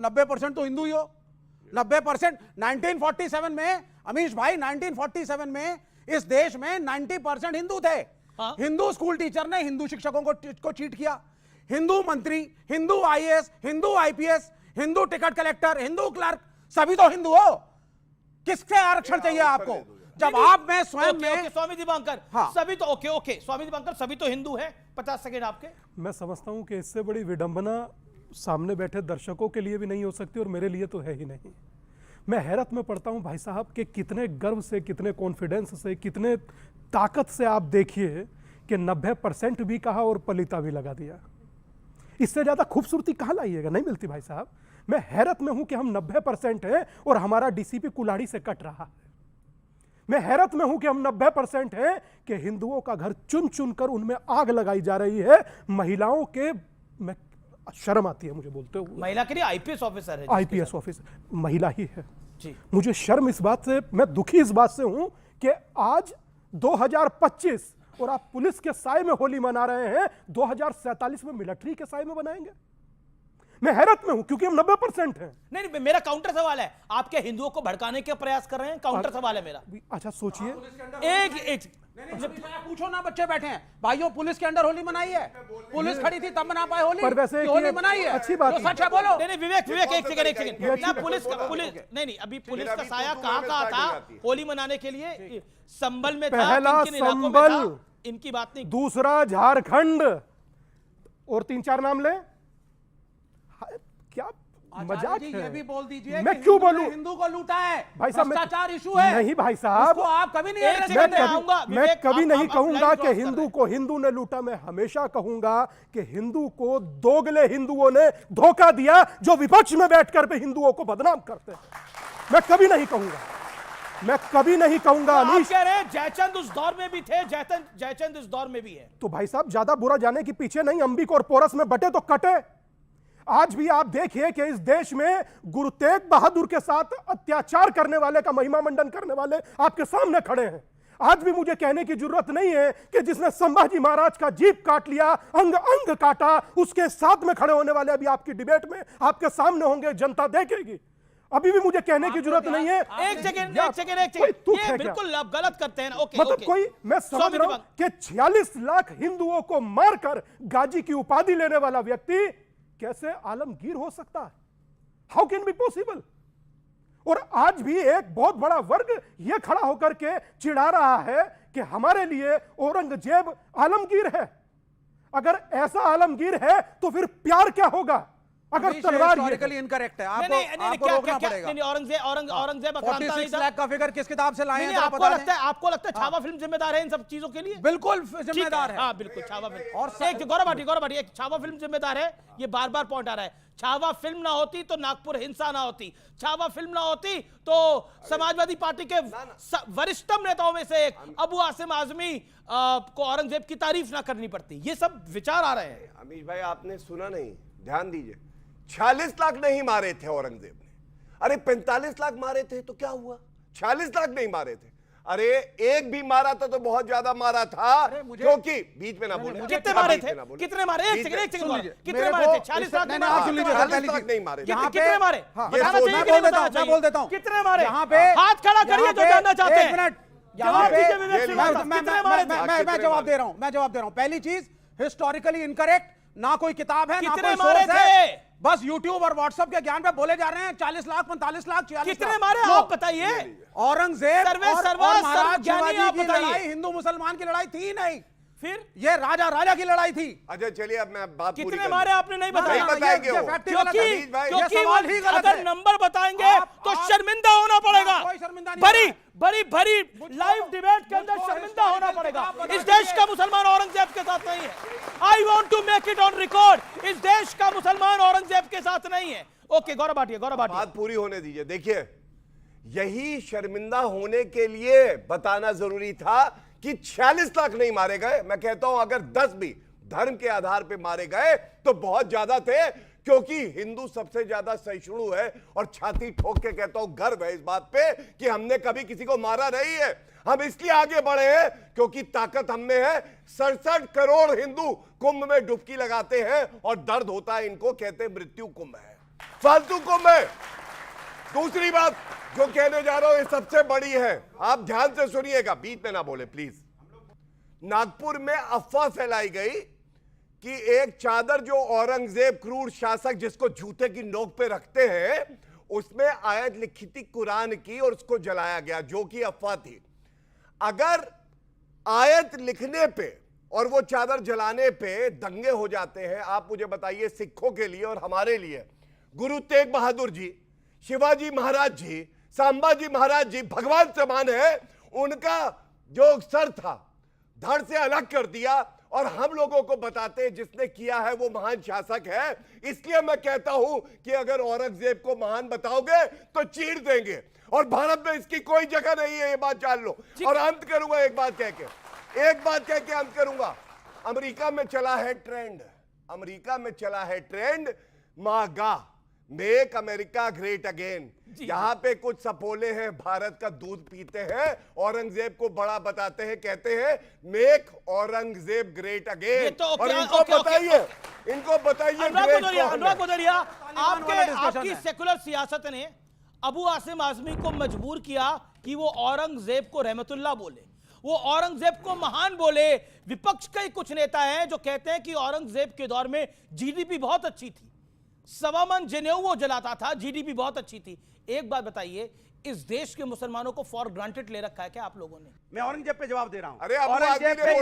90% तो हिंदू ही हो। 90% 1947 में अमीश भाई, 1947 में इस देश में 90% हिंदू थे। हाँ? हिंदू स्कूल टीचर ने हिंदू शिक्षकों को चीट किया, हिंदू मंत्री, Hindu IAS, Hindu IPS, Hindu ticket collector, Hindu clerk, सभी तो हिंदू हो। किससे आरक्षण चाहिए आपको? जब आप में स्वयं में स्वामी दीपांकर, हाँ। सभी तो ओके स्वामी दीपांकर, सभी तो हिंदू हैं। 50 सेकंड आपके। मैं समझता हूं कि इससे बड़ी विडंबना सामने बैठे दर्शकों के लिए भी नहीं हो सकती और मेरे लिए तो है ही नहीं। मैं हैरत में पड़ता हूं भाई साहब कि कितने गर्व से, कितने कॉन्फिडेंस से, कितने ताकत से आप देखिए कि 90% भी कहा और पलीता भी लगा दिया। इससे ज्यादा खूबसूरती कहां लाइएगा, नहीं मिलती भाई साहब। मैं हैरत में हूं कि हम 90% हैं और हमारा डीसीपी कुल्हाड़ी से कट रहा है। मैं हैरत में हूं कि हम 90% हैं कि हिंदुओं का घर चुन चुन कर उनमें आग लगाई जा रही है। महिलाओं के, मैं शर्म आती है मुझे बोलते हुए। महिला के लिए आईपीएस ऑफिसर है, आईपीएस ऑफिसर महिला ही है जी। मुझे शर्म इस बात से, मैं दुखी इस बात से हूं कि आज 2025 और आप पुलिस के साए में होली मना रहे हैं। 2047 में मिलिट्री के साए में बनाएंगे। मैं हैरत में हूं क्योंकि हम 90% हैं। नहीं, मेरा काउंटर सवाल है। आपके हिंदुओं को भड़काने के प्रयास कर रहे हैं, काउंटर सवाल है मेरा। अच्छा सोचिए, एक पूछो ना, बच्चे बैठे हैं भाइयों, पुलिस के अंडर होली मनाई है? पुलिस खड़ी थी तब मना पाए होली? पर वैसे होली मनाई है, अच्छी बात तो सच है बोलो। नहीं विवेक एक सेकंड ना, पुलिस नहीं अभी पुलिस का साया कहां था होली मनाने के लिए? संबल में था, पहला किन इलाकों में संबल, था? इनकी बात नहीं। दूसरा झारखंड, और 3-4 नाम ले। क्या मजाक जी, है? ये भी बोल दीजिए मैं कि क्यों हिंदू ने बोलूं? हिंदू को लूटा है, भाई साहब, भ्रष्टाचार इशू है। नहीं भाई साहब, उसको आप कभी नहीं address एक करते। सेकंड मैं कभी नहीं आप कहूंगा लाइन कि क्रॉस कर हिंदू रहे को हिंदू ने लूटा। मैं हमेशा कहूंगा कि हिंदू को दोगले हिंदुओं ने धोखा दिया जो विपक्ष में बैठकर भी हिंदुओं को बदनाम करते हैं। मैं कभी नहीं कहूंगा, मैं कभी नहीं कहूंगा। आप अमीश कह रहे हैं जयचंद उस दौर में भी थे, जयचंद इस दौर में भी है। तो भाई साहब ज्यादा बुरा जाने के पीछे नहीं, अंबिक और पोरस में बटे तो कटे। आज भी आप देखिए कि इस देश में गुरु तेग बहादुर के साथ अत्याचार करने वाले का महिमा मंडन करने वाले आपके सामने खड़े हैं। आज भी मुझे कहने की जरूरत नहीं है कि जिसने संभाजी महाराज का जीभ काट लिया, अंग अंग काटा, उसके साथ में खड़े होने वाले अभी आपकी डिबेट में आपके सामने होंगे, जनता देखेगी। अभी भी मुझे कहने की जरूरत नहीं है। एक सेकंड ये बिल्कुल आप गलत करते हैं ना। ओके मतलब कोई, मैं समझ रहा हूं कि 46 लाख हिंदुओं को मारकर गाजी की उपाधि लेने वाला व्यक्ति कैसे आलमगीर हो सकता है? How can be possible? और आज भी एक बहुत बड़ा वर्ग यह खड़ा होकर के चिढ़ा रहा है कि हमारे लिए औरंगजेब आलमगीर है। अगर ऐसा आलमगीर है तो फिर प्यार क्या होगा? अगर तलवार हिस्टोरिकली इनकरेक्ट है, आपको रोकना पड़ेगा। औरंगजेब 46 लाख का फिगर किस किताब से लाए हैं? आपको लगता है छावा फिल्म जिम्मेदार है इन सब चीजों के लिए? बिल्कुल जिम्मेदार है। हाँ बिल्कुल, छावा फिल्म। और एक गौरव भाटी, एक छावा फिल्म जिम्मेदार है। ये बार बार पॉइंट आ रहा है। छावा फिल्म ना होती तो नागपुर हिंसा ना होती, छावा फिल्म ना होती तो समाजवादी पार्टी के वरिष्ठतम नेताओं में से एक अबू आसिम आजमी को औरंगजेब की तारीफ ना करनी पड़ती। ये सब विचार आ रहे हैं। अमीश भाई आपने सुना नहीं, ध्यान दीजिए। 46 लाख नहीं मारे थे औरंगजेब ने, अरे 45 लाख मारे थे तो क्या हुआ? 46 लाख नहीं मारे थे। अरे एक भी मारा था तो बहुत ज्यादा मारा था, क्योंकि बीच में ना बोले। कितने मारे थे? कितने मारे? एक सेकंड कितने मारे थे? 40 लाख नहीं मारे। कितने मारे? बताना चाहिए कि नहीं बताना चाहिए? मैं बोल देता हूं कितने मारे? यहाँ पे हाथ खड़ा करिए जो जानना चाहते हैं। एक मिनट, जवाब दीजिए विवेक मैं जवाब दे रहा हूं। पहली चीज, हिस्टोरिकली इनकरेक्ट, ना कोई किताब है, ना कोई सोर्स है, बस यूट्यूब और व्हाट्सएप के ज्ञान पे बोले जा रहे हैं। 40 लाख, 45 लाख, 46 लाख कितने मारे आप बताइए? औरंगजेब और महाराज ज्ञानी शिवाजी आप की बताइए। लड़ाई हिंदू मुसलमान की लड़ाई थी नहीं, फिर ये राजा की लड़ाई थी। अच्छा चलिए, अब मैं बात पूरी कितने कर मारे आपने नहीं बताया? नहीं बताएंगे वो। क्योंकि अगर नंबर बताएंगे तो शर्मिंदा होना पड़ेगा। बड़ी लाइव डिबेट के अंदर शर्मिंदा होना पड़ेगा। इस देश का मुसलमान औरंगजेब के साथ नहीं है। I want to make it on record. इस देश का मुसलमान औरंगजेब के साथ नहीं है। ओके गौरव भाटिया, बात पूरी होने दीजिए। देखिए, यही शर्मिंदा होने के लिए बताना जरूरी था कि 46 लाख नहीं मारे गए। मैं कहता हूं अगर 10 भी धर्म के आधार पे मारे गए तो बहुत ज्यादा थे, क्योंकि हिंदू सबसे ज्यादा सहिष्णु है और छाती ठोक के कहता हूं गर्व है इस बात पे कि हमने कभी किसी को मारा नहीं है। हम इसलिए आगे बढ़े हैं क्योंकि ताकत हम में है। 67 करोड़ हिंदू कुंभ में डुबकी लगाते हैं और दर्द होता है इनको, कहते हैं मृत्यु कुंभ है। फालतू को मैं। दूसरी बात जो कहने जा रहा हूं ये सबसे बड़ी है, आप ध्यान से सुनिएगा, बीच में ना बोले प्लीज। नागपुर में अफवाह फैलाई गई कि एक चादर जो औरंगजेब क्रूर शासक जिसको जूते की नोक पे रखते हैं, उसमें आयत लिखी थी कुरान की और उसको जलाया गया, जो कि अफवाह थी। अगर आयत लिखने पे और वो चादर जलाने पे दंगे हो जाते हैं, आप मुझे बताइए सिखों के लिए और हमारे लिए गुरु तेग बहादुर जी, शिवाजी महाराज जी, सांबाजी महाराज जी भगवान समान है, उनका जो सर था धड़ से अलग कर दिया और हम लोगों को बताते हैं जिसने किया है वो महान शासक है। इसलिए मैं कहता हूं कि अगर औरंगजेब को महान बताओगे तो चीर देंगे और भारत में इसकी कोई जगह नहीं है, ये बात जान लो। और अंत करूंगा एक बात कह के अंत करूंगा। अमेरिका में चला है ट्रेंड, अमेरिका में चला है ट्रेंड मागा, मेक अमेरिका ग्रेट अगेन। यहां पे कुछ सपोले हैं भारत का दूध पीते हैं, औरंगजेब को बड़ा बताते हैं, कहते हैं मेक औरंगजेब ग्रेट अगेन। और इनको बताइए अनुराग भदौरिया, आपकी सेकुलर सियासत ने अबू आसिम आजमी को मजबूर किया कि वो औरंगजेब को रहमतुल्लाह बोले, वो औरंगजेब को महान बोले। विपक्ष के कुछ नेता हैं जो कहते हैं कि औरंगजेब के दौर में जीडीपी बहुत अच्छी थी, 1.25 मन जनेऊ वो जलाता था, जीडीपी बहुत अच्छी थी। एक बात बताइए, इस देश के मुसलमानों को फॉर ग्रांटेड ले रखा है क्या आप लोगों ने? मैं औरंगजेब पे जवाब दे रहा हूं। अरे औरंगजेब पे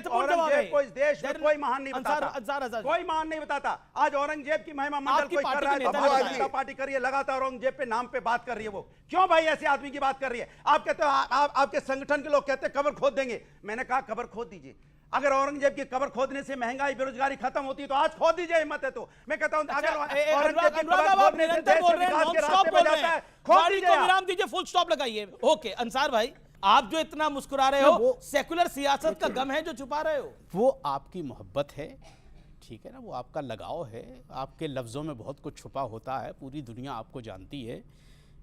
औरंगजेब को इस देश में कोई महान नहीं बताता, कोई महान नहीं बताता। आज औरंगजेब की महिमा मंडल कोई कर रहा है, जनता पार्टी कर रही है, लगातार औरंगजेब पे नाम पे बात कर रही है। वो क्यों भाई ऐसे आदमी की बात कर रही है? आप कहते हो आपके संगठन के लोग कहते हैं कब्र खोद देंगे। मैंने कहा कब्र खोद दीजिए। अगर औरंगजेब की कब्र खोदने से महंगाई बेरोजगारी खत्म होती तो आज खोद दीजिए, हिम्मत है तो। मैं कहता हूं अगर औरंगजेब की कब्र खोदने से देश विकास के रास्ते पे जाता है, खोद दीजिए। विराम दीजिए, फुल स्टॉप लगाइए। ओके अंसार भाई, आप जो इतना मुस्कुरा रहे हो, सेकुलर सियासत का गम है जो छुपा रहे हो? वो आपकी मोहब्बत है, ठीक है ना, वो आपका लगाव है। आपके लफ्ज़ों में बहुत कुछ छुपा होता है, पूरी दुनिया आपको जानती है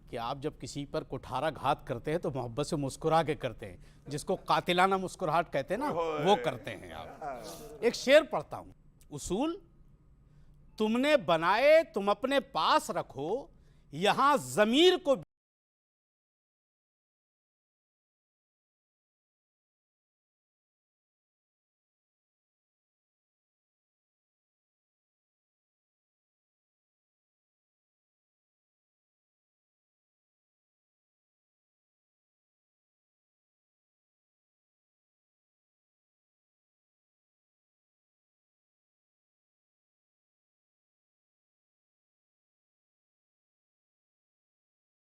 कि आप जब किसी पर कुठारा घात करते हैं तो मोहब्बत से मुस्कुरा के करते हैं, जिसको कातिलाना मुस्कुराहट कहते हैं ना, वो करते हैं आप। एक शेर पढ़ता हूं, उसूल तुमने बनाए तुम अपने पास रखो, यहां जमीर को